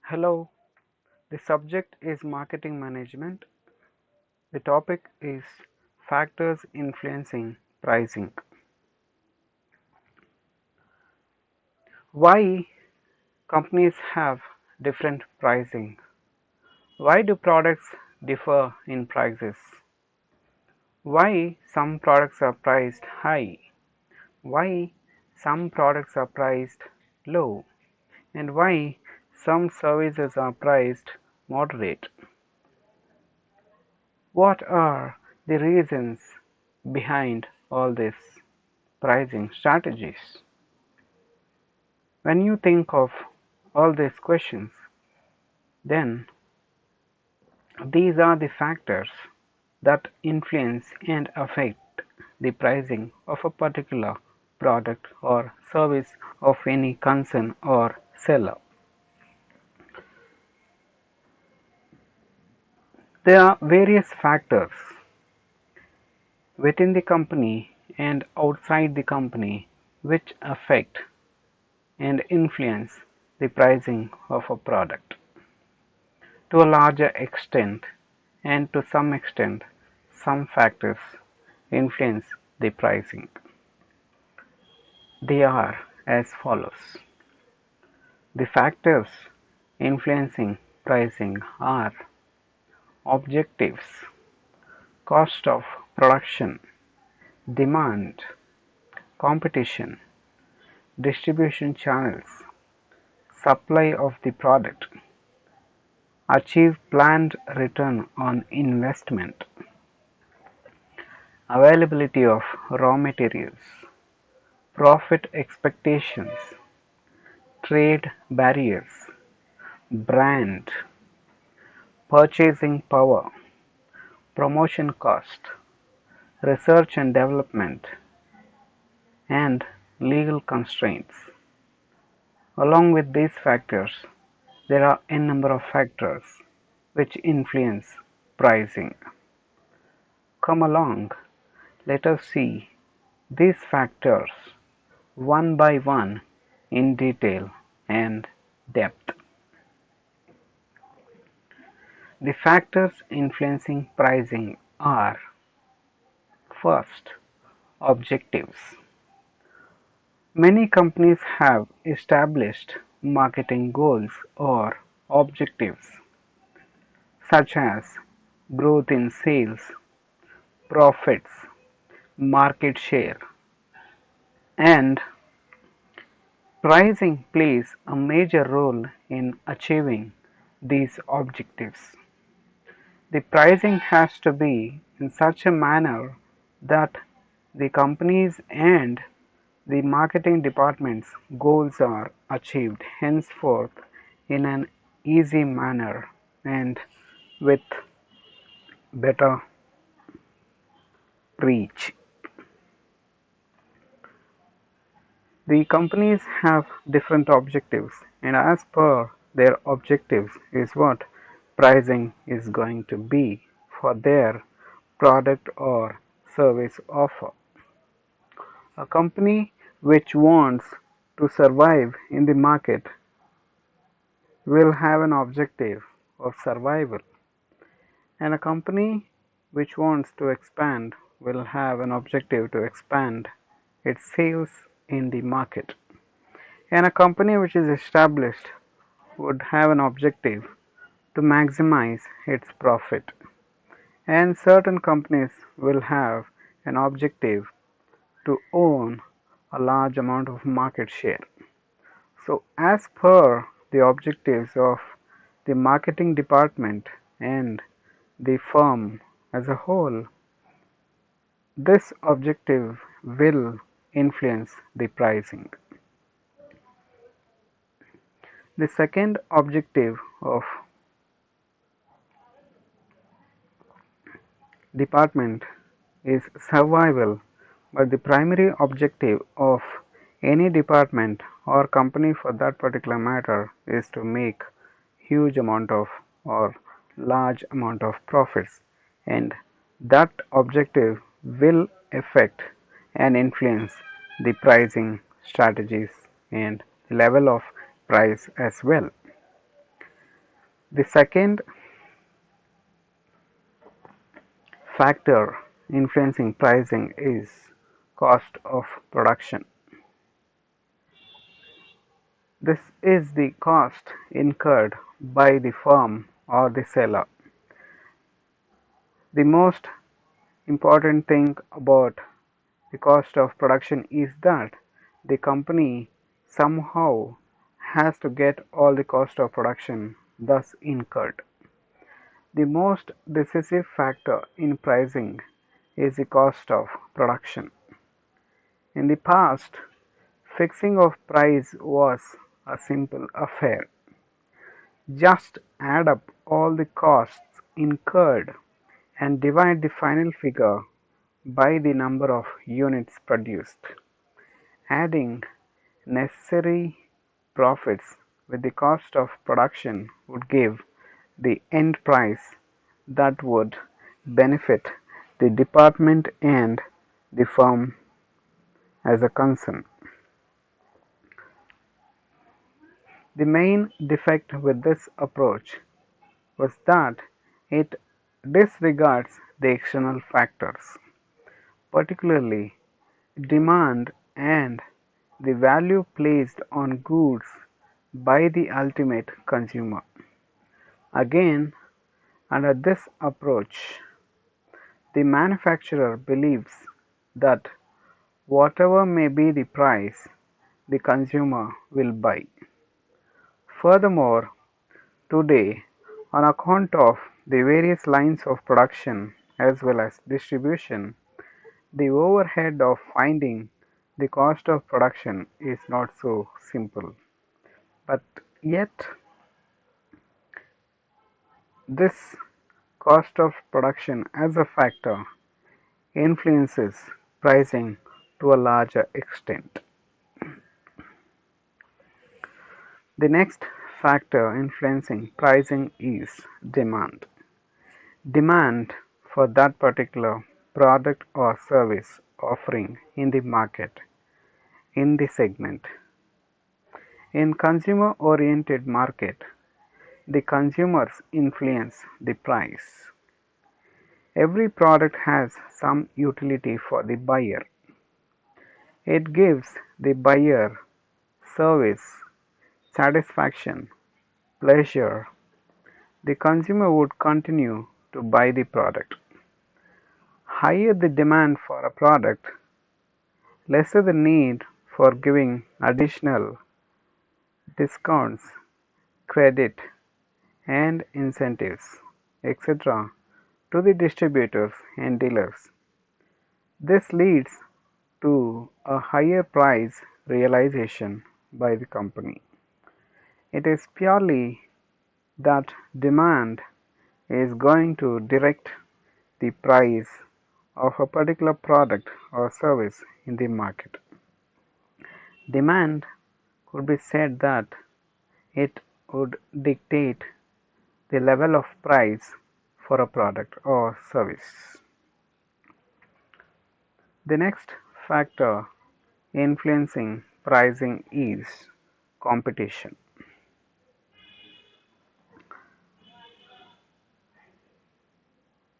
Hello, the subject is marketing management. The topic is factors influencing pricing. Why companies have different pricing? Why do products differ in prices? Why some products are priced high? Why some products are priced low? And why some services are priced moderate? What are the reasons behind all these pricing strategies? When you think of all these questions, then these are the factors that influence and affect the pricing of a particular product or service of any concern or seller. There are various factors within the company and outside the company which affect and influence the pricing of a product. To a larger extent and to some extent, some factors influence the pricing. They are as follows. The factors influencing pricing are objectives, cost of production, demand, competition, distribution channels, supply of the product, achieve planned return on investment, availability of raw materials, profit expectations, trade barriers, brand, purchasing power, promotion cost, research and development, and legal constraints. Along with these factors, there are a number of factors which influence pricing. Come along, let us see these factors one by one in detail and depth. The factors influencing pricing are: first, objectives. Many companies have established marketing goals or objectives such as growth in sales, profits, market share, and pricing plays a major role in achieving these objectives. The pricing has to be in such a manner that the company's and the marketing department's goals are achieved henceforth in an easy manner and with better reach. The companies have different objectives, and as per their objectives is what pricing is going to be for their product or service offer. A company which wants to survive in the market will have an objective of survival, and a company which wants to expand will have an objective to expand its sales in the market, and a company which is established would have an objective to maximize its profit, and certain companies will have an objective to own a large amount of market share. So as per the objectives of the marketing department and the firm as a whole, this objective will influence the pricing. The second objective of department is survival, but the primary objective of any department or company for that particular matter is to make huge amount of or large amount of profits, and that objective will affect and influence the pricing strategies and level of price as well. The second factor influencing pricing is cost of production. This is the cost incurred by the firm or the seller. The most important thing about the cost of production is that the company somehow has to get all the cost of production thus incurred. The most decisive factor in pricing is the cost of production. In the past, fixing of price was a simple affair. Just add up all the costs incurred and divide the final figure by the number of units produced. Adding necessary profits with the cost of production would give the end price that would benefit the department and the firm as a concern. The main defect with this approach was that it disregards the external factors, particularly demand and the value placed on goods by the ultimate consumer. Again, under this approach, the manufacturer believes that whatever may be the price, the consumer will buy. Furthermore, today, on account of the various lines of production as well as distribution, the overhead of finding the cost of production is not so simple. But yet, this cost of production as a factor influences pricing to a larger extent. The next factor influencing pricing is demand. Demand for that particular product or service offering in the market, in the segment. In consumer-oriented market, the consumers influence the price. Every product has some utility for the buyer. It gives the buyer service, satisfaction, pleasure. The consumer would continue to buy the product. Higher the demand for a product, lesser the need for giving additional discounts, credit, and incentives, etc., to the distributors and dealers. This leads to a higher price realization by the company. It is purely that demand is going to direct the price of a particular product or service in the market. Demand could be said that it would dictate the level of price for a product or service. The next factor influencing pricing is competition.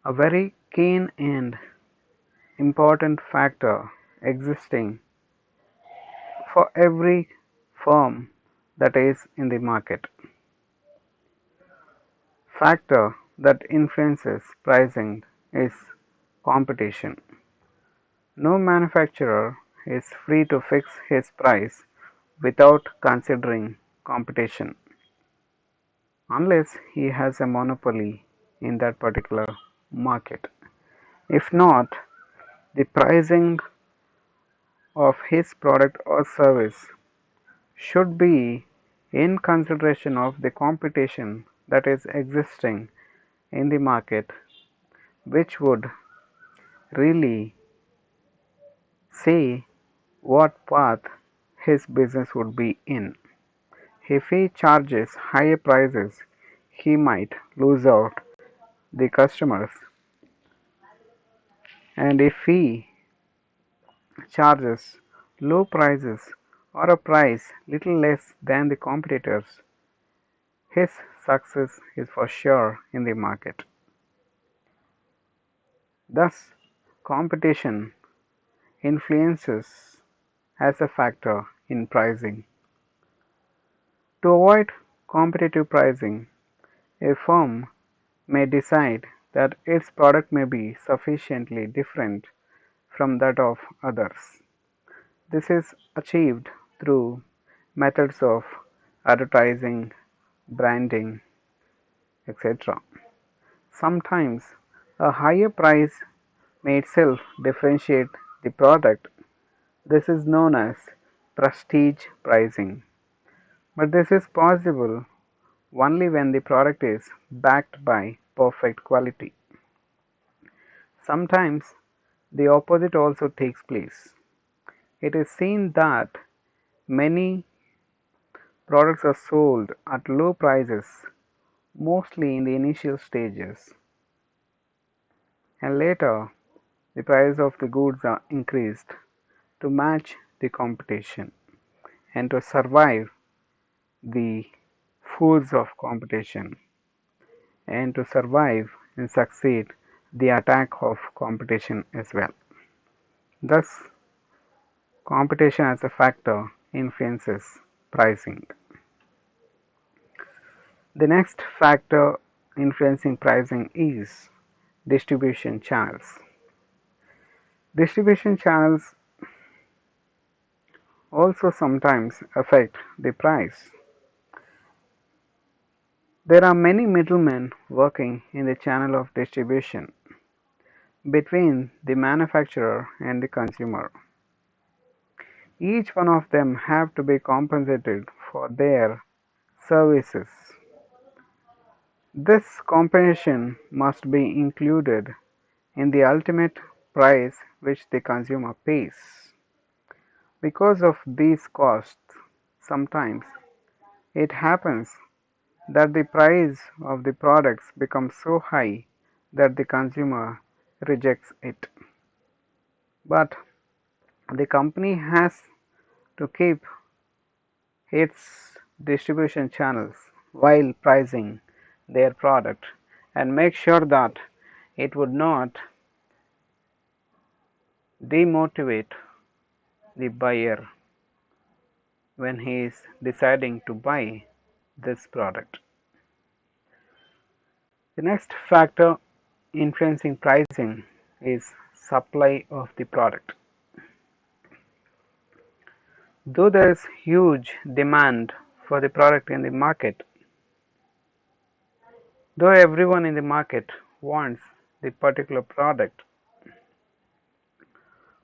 A very keen and important factor existing for every firm that is in the market. Factor that influences pricing is competition. No manufacturer is free to fix his price without considering competition, unless he has a monopoly in that particular market. If not, the pricing of his product or service should be in consideration of the competition that is existing in the market, which would really say what path his business would be in. If he charges higher prices, he might lose out the customers, and if he charges low prices or a price little less than the competitors, his success is for sure in the market. Thus, competition influences as a factor in pricing. To avoid competitive pricing, a firm may decide that its product may be sufficiently different from that of others. This is achieved through methods of advertising, branding, etc. Sometimes a higher price may itself differentiate the product. This is known as prestige pricing. But this is possible only when the product is backed by perfect quality. Sometimes the opposite also takes place. It is seen that many products are sold at low prices, mostly in the initial stages, and later the price of the goods are increased to match the competition and to survive the force of competition and to survive and succeed the attack of competition as well. Thus, competition as a factor influences pricing. The next factor influencing pricing is distribution channels. Distribution channels also sometimes affect the price. There are many middlemen working in the channel of distribution between the manufacturer and the consumer. Each one of them have to be compensated for their services. This compensation must be included in the ultimate price which the consumer pays. Because of these costs, sometimes it happens that the price of the products becomes so high that the consumer rejects it. But the company has to keep its distribution channels while pricing their product and make sure that it would not demotivate the buyer when he is deciding to buy this product. The next factor influencing pricing is supply of the product. Though there is huge demand for the product in the market, though everyone in the market wants the particular product,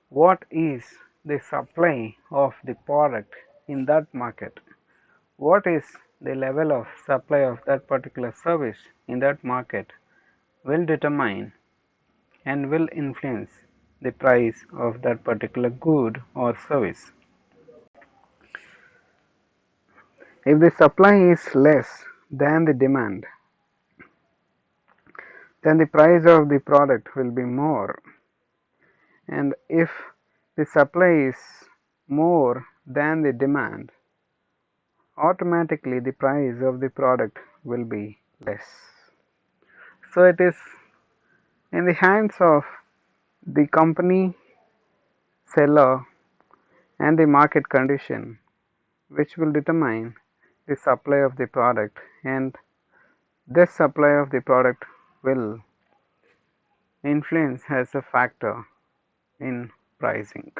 what is the supply of the product in that market? What is the level of supply of that particular service in that market will determine and will influence the price of that particular good or service. If the supply is less than the demand, then the price of the product will be more. And if the supply is more than the demand, automatically the price of the product will be less. So it is in the hands of the company, seller, and the market condition which will determine the supply of the product, and this supply of the product will influence as a factor in pricing.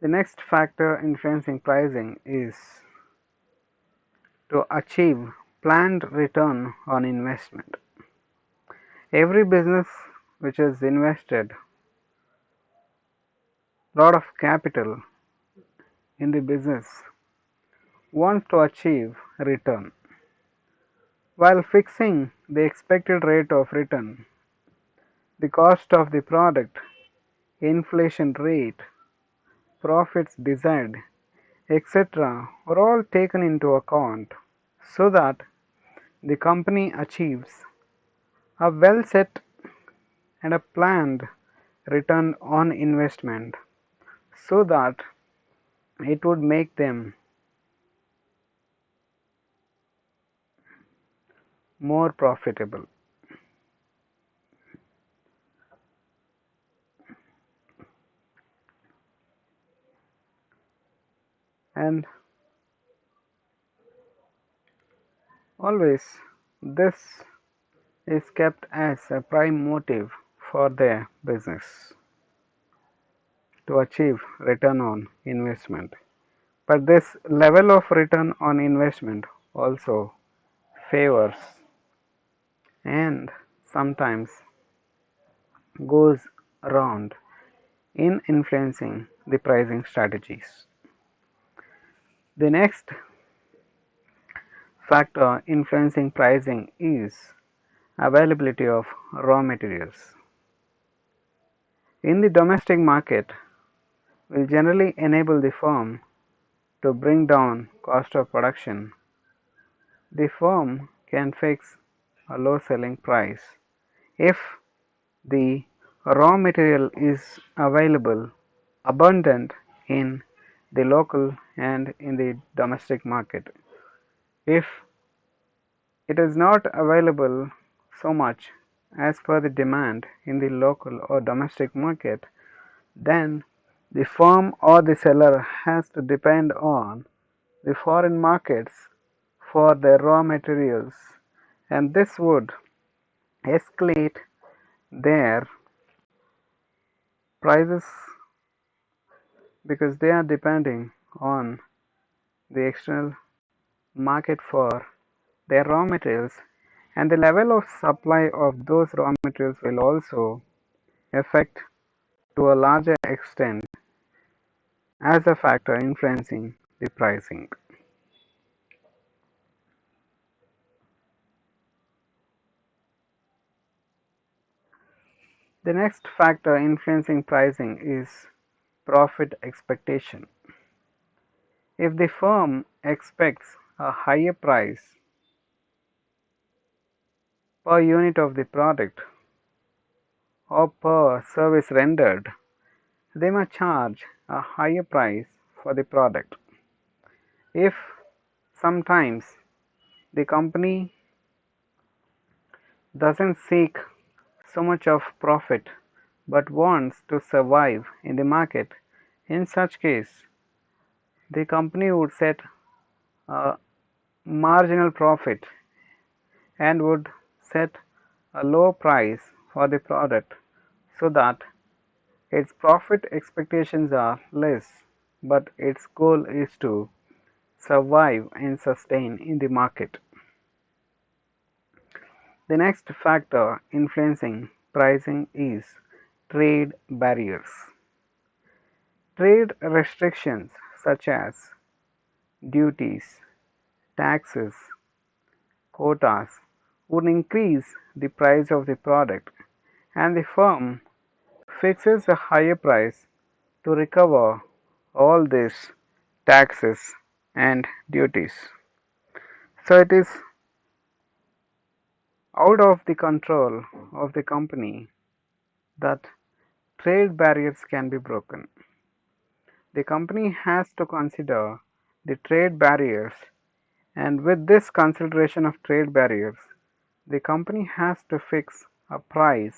The next factor influencing pricing is to achieve planned return on investment. Every business which has invested a lot of capital in the business wants to achieve return. While fixing the expected rate of return, the cost of the product, inflation rate, profits desired, etc. are all taken into account so that the company achieves a well set and a planned return on investment so that it would make them more profitable. And always this is kept as a prime motive for their business to achieve return on investment. But this level of return on investment also favors and sometimes goes around in influencing the pricing strategies. The next factor influencing pricing is availability of raw materials. In the domestic market, will generally enable the firm to bring down cost of production. The firm can fix a low selling price if the raw material is available, abundant in the local and in the domestic market. If it is not available so much as per the demand in the local or domestic market, then the firm or the seller has to depend on the foreign markets for their raw materials, and this would escalate their prices because they are depending on the external market for their raw materials, and the level of supply of those raw materials will also affect to a larger extent as a factor influencing the pricing. The next factor influencing pricing is profit expectation. If the firm expects a higher price per unit of the product or per service rendered, they must charge a higher price for the product. If sometimes the company doesn't seek so much of profit but wants to survive in the market, in such case the company would set a marginal profit and would set a low price for the product so that its profit expectations are less, but its goal is to survive and sustain in the market. The next factor influencing pricing is trade barriers. Trade restrictions such as duties, taxes, quotas would increase the price of the product, and the firm fixes a higher price to recover all these taxes and duties. So it is out of the control of the company that trade barriers can be broken. The company has to consider the trade barriers, and with this consideration of trade barriers, the company has to fix a price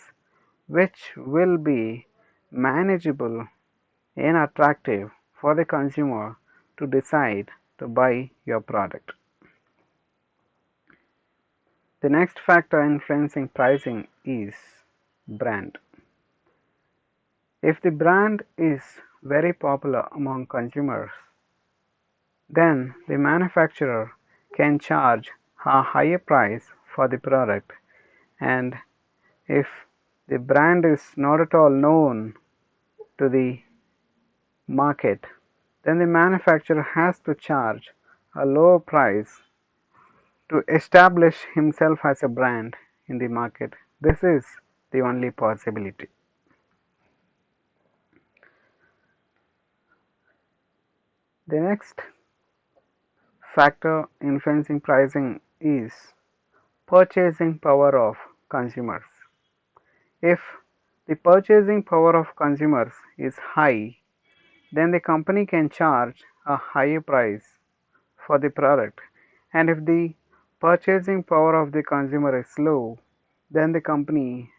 which will be manageable and attractive for the consumer to decide to buy your product. The next factor influencing pricing is brand. If the brand is very popular among consumers, then the manufacturer can charge a higher price for the product, and if the brand is not at all known to the market, then the manufacturer has to charge a low price to establish himself as a brand in the market. This is the only possibility. The next factor influencing pricing is purchasing power of consumers. If the purchasing power of consumers is high, then the company can charge a higher price for the product. And if the purchasing power of the consumer is low, then the company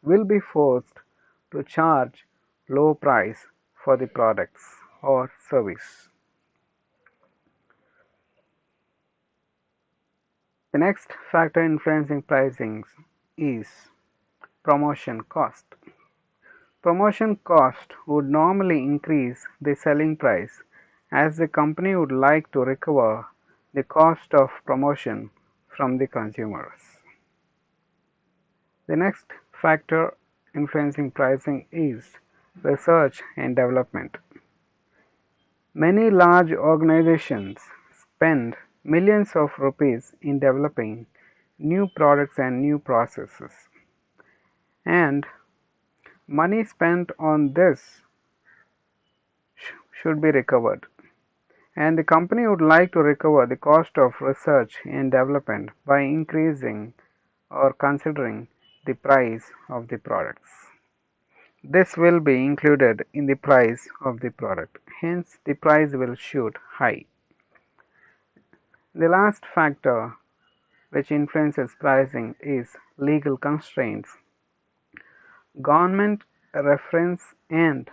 will be forced to charge low price for the products or service. The next factor influencing pricing is promotion cost. Promotion cost would normally increase the selling price as the company would like to recover the cost of promotion from the consumers. The next factor influencing pricing is research and development. Many large organizations spend millions of rupees in developing new products and new processes, and money spent on this should be recovered. And the company would like to recover the cost of research and development by increasing or considering the price of the products. This will be included in the price of the product, hence the price will shoot high. The last factor which influences pricing is legal constraints. Government reference and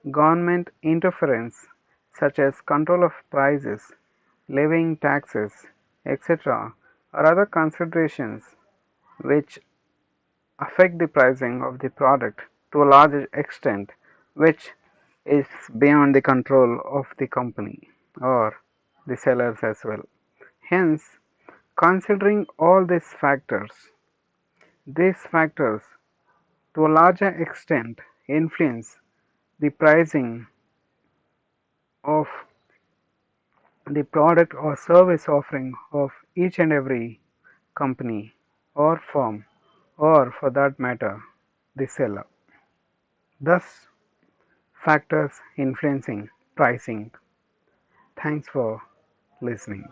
government interference such as control of prices, levying taxes, etc. are other considerations which affect the pricing of the product to a large extent, which is beyond the control of the company or the sellers as well. Hence, considering all these factors to a larger extent influence the pricing of the product or service offering of each and every company or firm, or for that matter the seller. Thus, factors influencing pricing. Thanks for listening.